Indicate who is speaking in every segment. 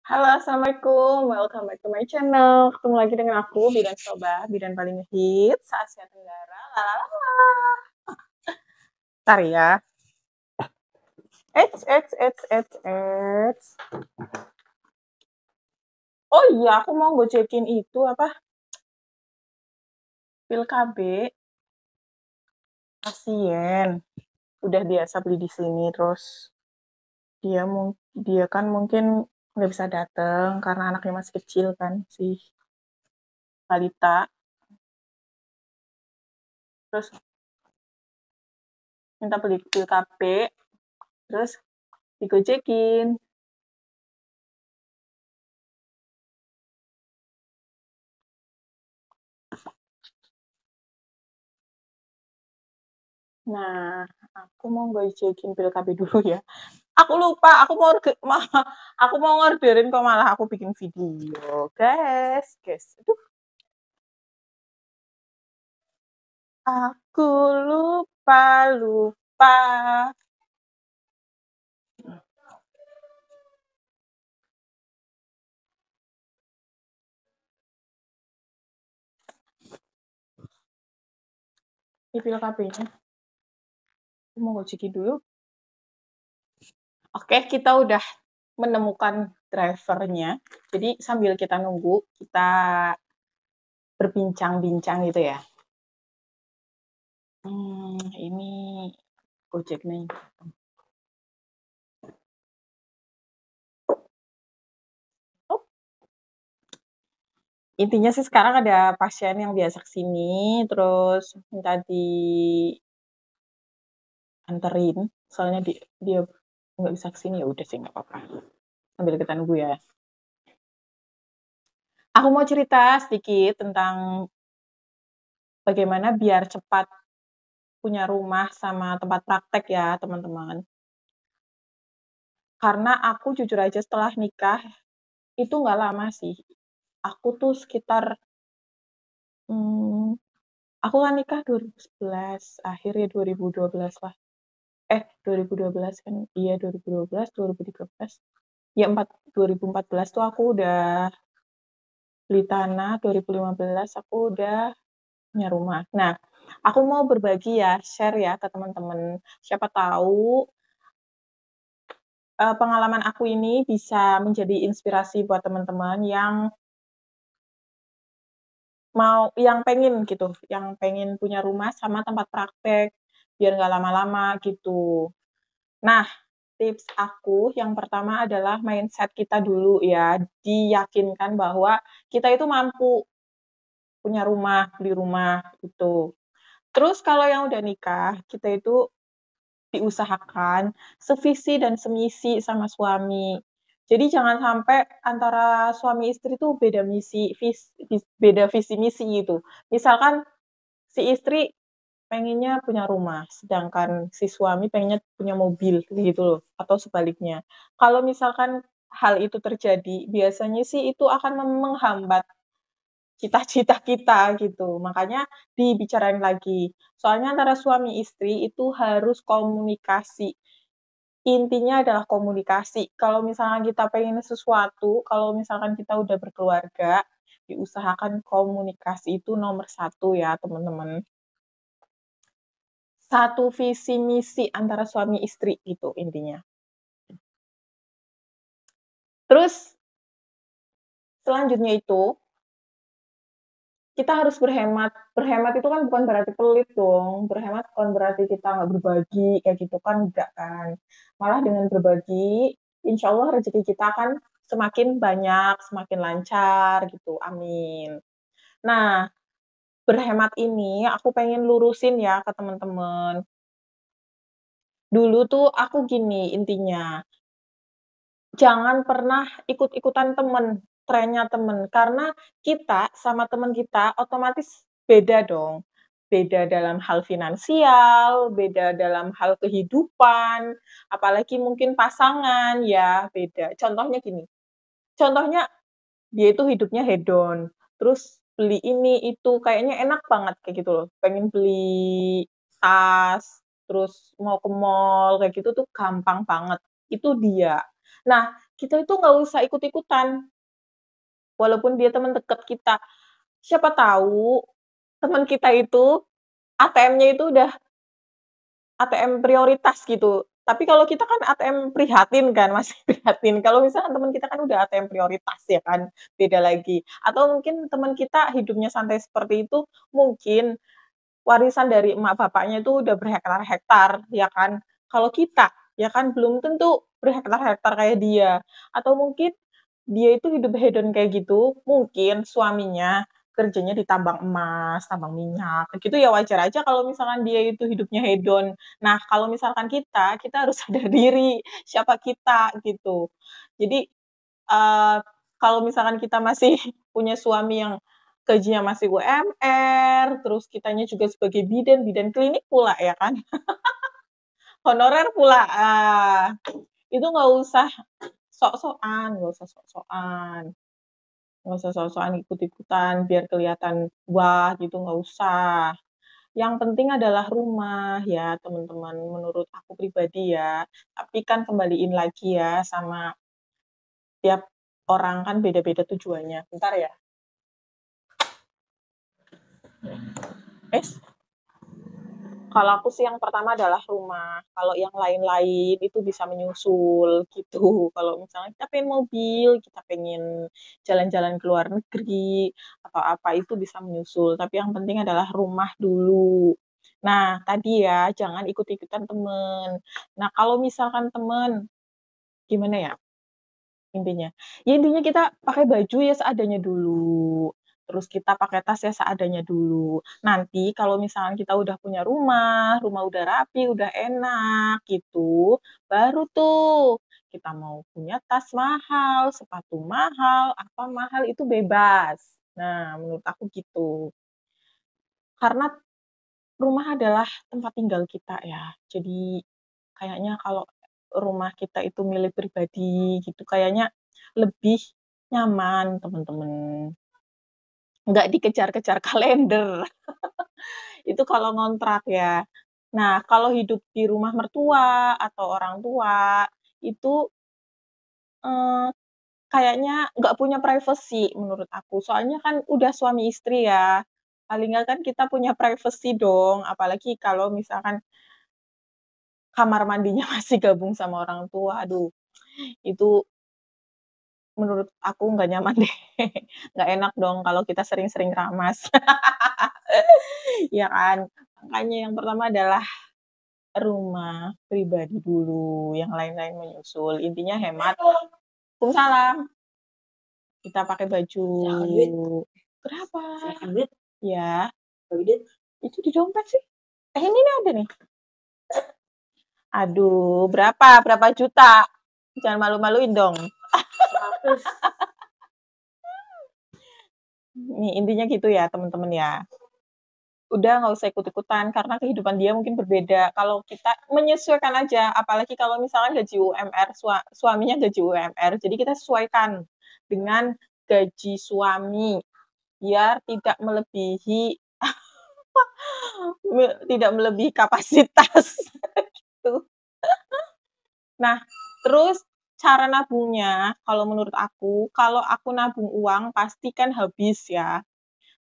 Speaker 1: Halo, assalamualaikum. Welcome back to my channel. Ketemu lagi dengan aku, Bidan Soba, Bidan paling hits se-Asia Tenggara. Lalalala. Bentar ya. Eits. Oh iya, aku mau gocekin itu apa? Pil KB pasien. Udah biasa beli di sini, terus dia kan mungkin nggak bisa datang karena anaknya masih kecil kan, si balita. Terus minta beli pil KB, terus digocekin. Nah, aku mau gocekin pil KB dulu ya. Aku lupa, aku mau ngorderin kok malah aku bikin video. Guys. Aduh, aku lupa. Ini pil KB-nya. Aku mau gocekin dulu. Oke, kita udah menemukan drivernya. Jadi sambil kita nunggu, kita berbincang-bincang gitu ya. Ini Gojek nih. Intinya sih sekarang ada pasien yang biasa kesini, terus minta dianterin, soalnya dia nggak bisa kesini, ya udah sih nggak apa-apa. Sambil kita nunggu ya. Aku mau cerita sedikit tentang bagaimana biar cepat punya rumah sama tempat praktek ya, teman-teman. Karena aku jujur aja setelah nikah, itu nggak lama sih. Aku tuh sekitar, hmm, aku kan nikah 2011, akhirnya 2012 lah. 2012 kan, iya 2012, 2013. Ya 2014 tuh aku udah beli tanah, 2015 aku udah punya rumah. Nah, aku mau berbagi ya, share ya ke teman-teman. Siapa tahu pengalaman aku ini bisa menjadi inspirasi buat teman-teman yang pengen gitu, yang pengen punya rumah sama tempat praktek, biar nggak lama-lama gitu. Nah, tips aku yang pertama adalah mindset kita dulu ya, diyakinkan bahwa kita itu mampu punya rumah, beli rumah, gitu. Terus kalau yang udah nikah, kita itu diusahakan sevisi dan semisi sama suami. Jadi jangan sampai antara suami istri tuh beda visi misi gitu. Misalkan si istri pengennya punya rumah, sedangkan si suami pengennya punya mobil gitu loh, atau sebaliknya. Kalau misalkan hal itu terjadi, biasanya sih itu akan menghambat cita-cita kita gitu, makanya dibicarain lagi. Soalnya antara suami istri itu harus komunikasi, intinya adalah komunikasi. Kalau misalkan kita pengen sesuatu, kalau misalkan kita udah berkeluarga, diusahakan komunikasi itu nomor satu ya teman-teman. Satu visi misi antara suami istri gitu intinya. Terus selanjutnya itu kita harus berhemat. Berhemat itu kan bukan berarti pelit dong, berhemat bukan berarti kita nggak berbagi, kayak gitu kan, enggak kan. Malah dengan berbagi, insya Allah rezeki kita akan semakin banyak, semakin lancar gitu, amin. Nah, berhemat ini aku pengen lurusin ya ke teman-teman. Dulu tuh aku gini intinya, jangan pernah ikut-ikutan temen, trennya temen. Karena kita sama temen kita otomatis beda dong. Beda dalam hal finansial, beda dalam hal kehidupan, apalagi mungkin pasangan ya, beda. Contohnya gini, contohnya dia itu hidupnya hedon, terus beli ini, itu, kayaknya enak banget kayak gitu loh. Pengen beli tas, terus mau ke mall, kayak gitu tuh gampang banget. Itu dia. Nah, kita itu nggak usah ikut-ikutan, walaupun dia teman dekat kita. Siapa tahu teman kita itu ATM-nya itu udah ATM prioritas gitu. Tapi kalau kita kan ATM prihatin kan, masih prihatin. Kalau misalkan teman kita kan udah ATM prioritas ya kan, beda lagi. Atau mungkin teman kita hidupnya santai seperti itu, mungkin warisan dari emak bapaknya itu udah berhektar-hektar, ya kan. Kalau kita, ya kan belum tentu berhektar-hektar kayak dia. Atau mungkin dia itu hidup hedon kayak gitu, mungkin suaminya kerjanya di tambang emas, tambang minyak, gitu ya wajar aja kalau misalkan dia itu hidupnya hedon. Nah, kalau misalkan kita harus sadar diri siapa kita, gitu. Jadi, kalau misalkan kita masih punya suami yang gajinya masih UMR, terus kitanya juga sebagai bidan, bidan klinik pula ya kan, honorer pula, itu nggak usah sok-sokan, nggak usah sok-sokan ikut-ikutan biar kelihatan wah gitu, nggak usah. Yang penting adalah rumah ya teman-teman, menurut aku pribadi ya. Tapi kan kembaliin lagi ya sama tiap orang kan beda-beda tujuannya. Bentar ya. Es Kalau aku sih yang pertama adalah rumah, kalau yang lain-lain itu bisa menyusul gitu. Kalau misalnya kita pengen mobil, kita pengen jalan-jalan ke luar negeri, atau apa itu bisa menyusul, tapi yang penting adalah rumah dulu. Nah, tadi ya jangan ikut-ikutan temen. Nah, kalau misalkan temen, gimana ya? Intinya. Ya intinya kita pakai baju ya seadanya dulu, terus kita pakai tas ya seadanya dulu. Nanti kalau misalkan kita udah punya rumah, rumah udah rapi, udah enak gitu, baru tuh kita mau punya tas mahal, sepatu mahal, apa mahal, itu bebas. Nah, menurut aku gitu. Karena rumah adalah tempat tinggal kita ya. Jadi kayaknya kalau rumah kita itu milik pribadi gitu, kayaknya lebih nyaman, temen-temen. Nggak dikejar-kejar kalender, itu kalau ngontrak ya. Nah, kalau hidup di rumah mertua atau orang tua, itu, eee, kayaknya nggak punya privacy menurut aku. Soalnya kan udah suami istri ya, paling nggak kan kita punya privacy dong, apalagi kalau misalkan kamar mandinya masih gabung sama orang tua, aduh, itu menurut aku nggak nyaman deh, nggak enak dong kalau kita sering-sering keramas, ya kan? Makanya yang pertama adalah rumah pribadi dulu, yang lain-lain menyusul, intinya hemat. Waalaikumsalam, kita pakai baju kenapa? Iya, itu di dompet sih. Ini nih ada nih. Aduh, berapa? Berapa juta? Jangan malu-maluin dong. Nih, intinya gitu ya, teman-teman ya. Udah nggak usah ikut-ikutan, karena kehidupan dia mungkin berbeda. Kalau kita menyesuaikan aja, apalagi kalau misalkan gaji UMR, suaminya gaji UMR, jadi kita sesuaikan dengan gaji suami, biar tidak melebihi tidak melebihi kapasitas, gitu. Nah, terus cara nabungnya, kalau menurut aku, kalau aku nabung uang pasti kan habis ya.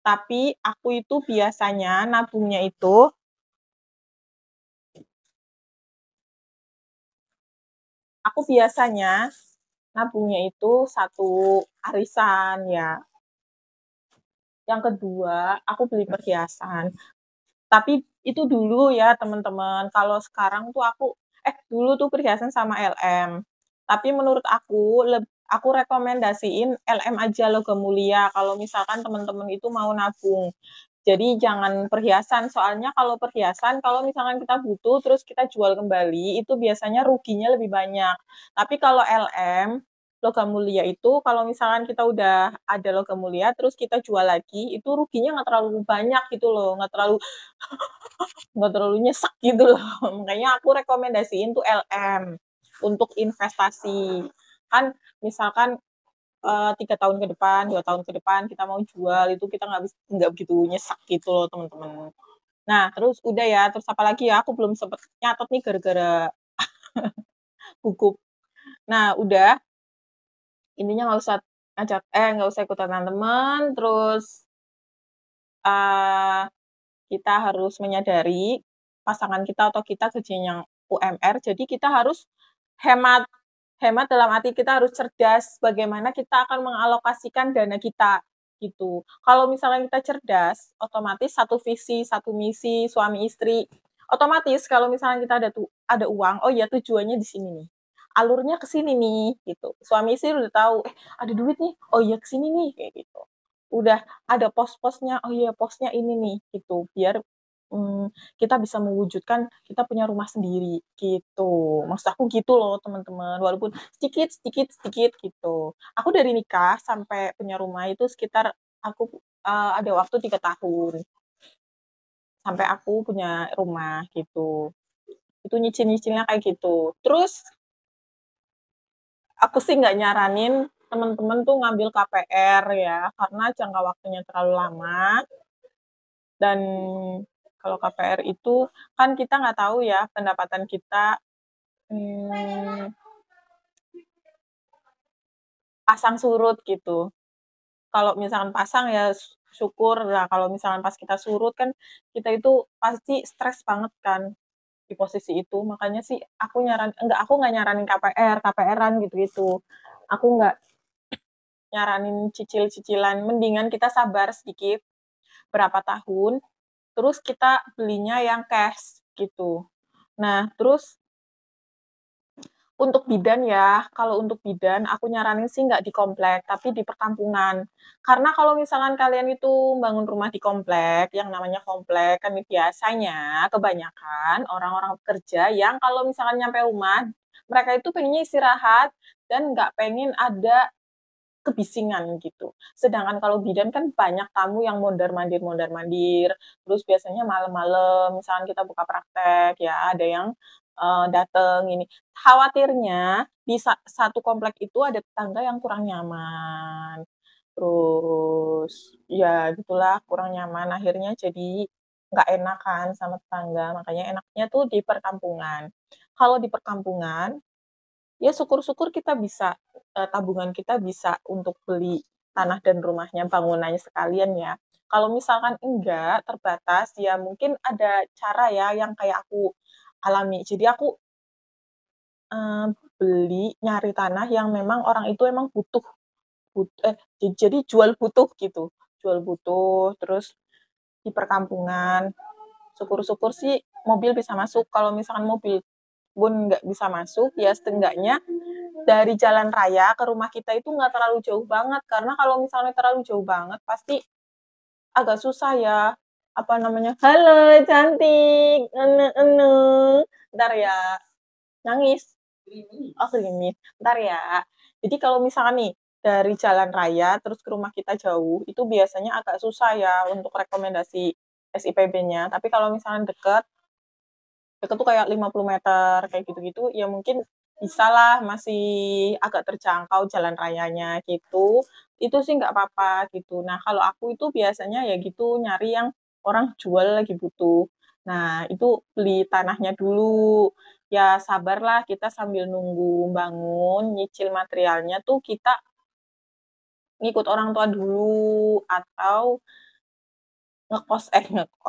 Speaker 1: Tapi aku itu biasanya nabungnya itu, aku biasanya nabungnya itu satu arisan ya. Yang kedua, aku beli perhiasan. Tapi itu dulu ya teman-teman, kalau sekarang tuh dulu tuh perhiasan sama LM. Tapi menurut aku rekomendasiin LM aja, logam mulia, kalau misalkan teman-teman itu mau nabung. Jadi jangan perhiasan, soalnya kalau perhiasan, kalau misalkan kita butuh terus kita jual kembali, itu biasanya ruginya lebih banyak. Tapi kalau LM, logam mulia itu kalau misalkan kita udah ada logam mulia terus kita jual lagi, itu ruginya nggak terlalu banyak gitu loh, nggak terlalu nyesek gitu loh. Makanya aku rekomendasiin tuh LM untuk investasi. Kan misalkan 3 tahun ke depan, 2 tahun ke depan kita mau jual itu kita nggak begitu nyesek gitu loh teman-teman. Nah terus udah ya, terus apalagi ya, aku belum sempet nyatet nih gara-gara gugup. Nah udah, intinya nggak usah ikutan teman, terus, eee, kita harus menyadari pasangan kita atau kita gajinya yang UMR, jadi kita harus hemat. Hemat dalam arti kita harus cerdas bagaimana kita akan mengalokasikan dana kita, gitu. Kalau misalnya kita cerdas, otomatis satu visi, satu misi, suami istri, otomatis kalau misalnya kita ada uang, oh ya tujuannya di sini nih, alurnya ke sini nih, gitu. Suami istri udah tahu, "Eh, ada duit nih, oh iya ke sini nih," kayak gitu. Udah ada pos-posnya, "Oh iya posnya ini nih," gitu. Biar, kita bisa mewujudkan kita punya rumah sendiri, gitu. Maksud aku gitu loh, teman-teman, walaupun sedikit sedikit sedikit, gitu. Aku dari nikah sampai punya rumah itu sekitar ada waktu 3 tahun, sampai aku punya rumah, gitu. Itu nyicil-nyicilnya kayak gitu. Terus aku sih nggak nyaranin teman-teman tuh ngambil KPR ya, karena jangka waktunya terlalu lama dan kalau KPR itu kan kita nggak tahu ya pendapatan kita, mmm, pasang surut gitu. Kalau misalkan pasang ya syukur, nah kalau misalkan pas kita surut kan kita itu pasti stres banget kan di posisi itu. Makanya sih aku nggak nyaranin KPR, KPR-an gitu-gitu. Aku nggak nyaranin cicil-cicilan, mendingan kita sabar sedikit, berapa tahun, terus kita belinya yang cash, gitu. Nah, terus untuk bidan ya, kalau untuk bidan aku nyaranin sih nggak di komplek, tapi di perkampungan. Karena kalau misalkan kalian itu bangun rumah di komplek, yang namanya komplek kan biasanya kebanyakan orang-orang pekerja yang kalau misalkan nyampe rumah, mereka itu pengennya istirahat dan nggak pengen ada kebisingan gitu. Sedangkan kalau bidan kan banyak tamu yang mondar-mandir, terus biasanya malam-malam misalkan kita buka praktek ya, ada yang, dateng ini. Khawatirnya di satu komplek itu ada tetangga yang kurang nyaman, terus ya gitulah kurang nyaman, akhirnya jadi nggak enak kan sama tetangga, makanya enaknya tuh di perkampungan. Kalau di perkampungan ya syukur-syukur kita bisa, tabungan kita bisa untuk beli tanah dan rumahnya, bangunannya sekalian ya. Kalau misalkan enggak, terbatas, ya mungkin ada cara ya yang kayak aku alami. Jadi aku, eee, nyari tanah yang memang orang itu emang butuh jadi jual butuh gitu, jual butuh, terus di perkampungan. Syukur-syukur sih mobil bisa masuk, kalau misalkan mobil pun nggak bisa masuk, ya setengahnya dari jalan raya ke rumah kita itu nggak terlalu jauh banget, karena kalau misalnya terlalu jauh banget pasti agak susah ya, apa namanya, "Halo cantik, entar ya, nangis, oh gerimis, entar ya." Jadi kalau misalkan nih, dari jalan raya terus ke rumah kita jauh, itu biasanya agak susah ya untuk rekomendasi SIPB-nya, tapi kalau misalnya deket deket tuh kayak 50 meter, kayak gitu-gitu, ya mungkin bisalah, masih agak terjangkau jalan rayanya gitu, itu sih nggak apa-apa gitu. Nah, kalau aku itu biasanya ya gitu, nyari yang orang jual lagi butuh. Nah, itu beli tanahnya dulu, ya sabarlah kita sambil nunggu bangun, nyicil materialnya tuh kita ngikut orang tua dulu atau ngekos,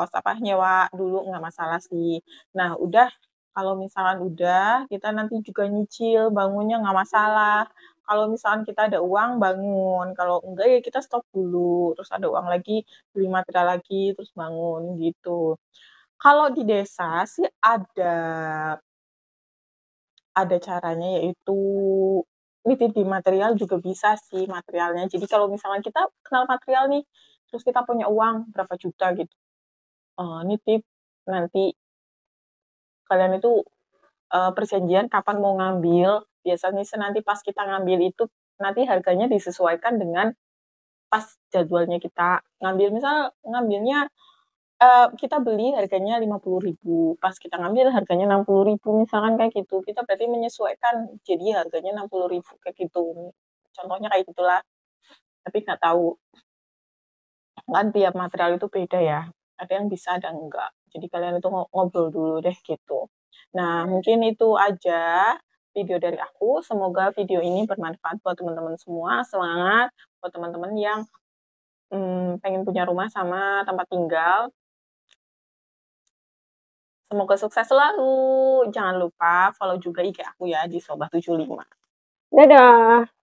Speaker 1: apa, nyewa dulu nggak masalah sih. Nah udah, kalau misalkan udah, kita nanti juga nyicil, bangunnya nggak masalah. Kalau misalkan kita ada uang, bangun, kalau enggak ya kita stop dulu, terus ada uang lagi, beli material lagi, terus bangun, gitu. Kalau di desa sih ada caranya yaitu nitip di material juga bisa sih materialnya. Jadi kalau misalkan kita kenal material nih, terus kita punya uang berapa juta gitu, nitip, nanti kalian itu, perjanjian kapan mau ngambil, biasanya sih nanti pas kita ngambil itu, nanti harganya disesuaikan dengan pas jadwalnya kita ngambil. Misal ngambilnya, kita beli harganya 50.000, pas kita ngambil harganya 60.000, misalkan kayak gitu. Kita berarti menyesuaikan, jadi harganya 60.000 kayak gitu. Contohnya kayak gitulah, tapi nggak tahu kan tiap material itu beda ya, ada yang bisa, ada enggak. Jadi kalian itu ngobrol dulu deh gitu. Nah, mungkin itu aja video dari aku. Semoga video ini bermanfaat buat teman-teman semua. Semangat buat teman-teman yang pengen punya rumah sama tempat tinggal. Semoga sukses selalu. Jangan lupa follow juga IG aku ya di Sobah75.
Speaker 2: Dadah!